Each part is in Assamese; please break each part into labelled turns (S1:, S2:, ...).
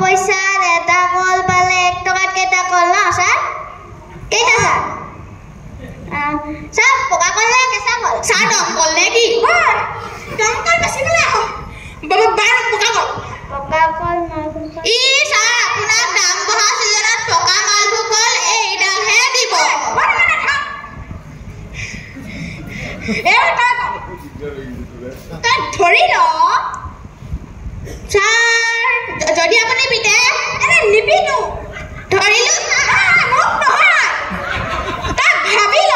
S1: পয়সা এটা কল পালে 1 টাকাত কেটা কল না স্যার কেটা স্যার পকা কল না কেসা কল স্যার দম কল নেকি দম কল বেশি বলে বাবা বার পকা কল ই স্যার আপোনাক দাম বহা সিজনত পকা মালভু কল এইডাল হে দিব ধৰি ল স্যাৰ যদি আপুনি পিতে এনে নিপিনো ধৰিলো মোক নহয় তই ভাবি ল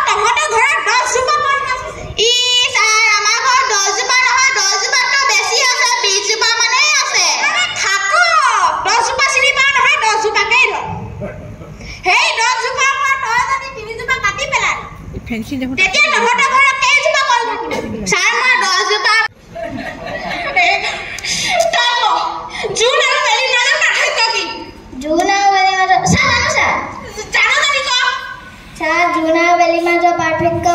S1: তহঁতৰ ঘৰত 10 জোপা কল ই স্যাৰ আমাৰ ঘৰত 10 জোপা নহয় 10 জোপাতকৈ বেছি আছে 20 জোপা মানেই আছে থাকো 10 জোপা চিনি পাওঁ নহয় 10 জোপাকেই ধৰ সেই 10 জোপাৰ পৰা তই যদি 3 জোপা কাটি পেলাই ফেন্সি দেখো তেতিয়া তহঁতৰ ঘৰত কেইজোপা কল থাকিব স্যাৰ মই 10 জোপা জুন আৰু বেলি মাজৰ পাৰ্থক্য কি জুন আৰু বেলি মাজৰ স্যাৰ জানো স্যাৰ জানি ক স্যাৰ জুন আৰু বেলি মাজৰ পাৰ্থক্য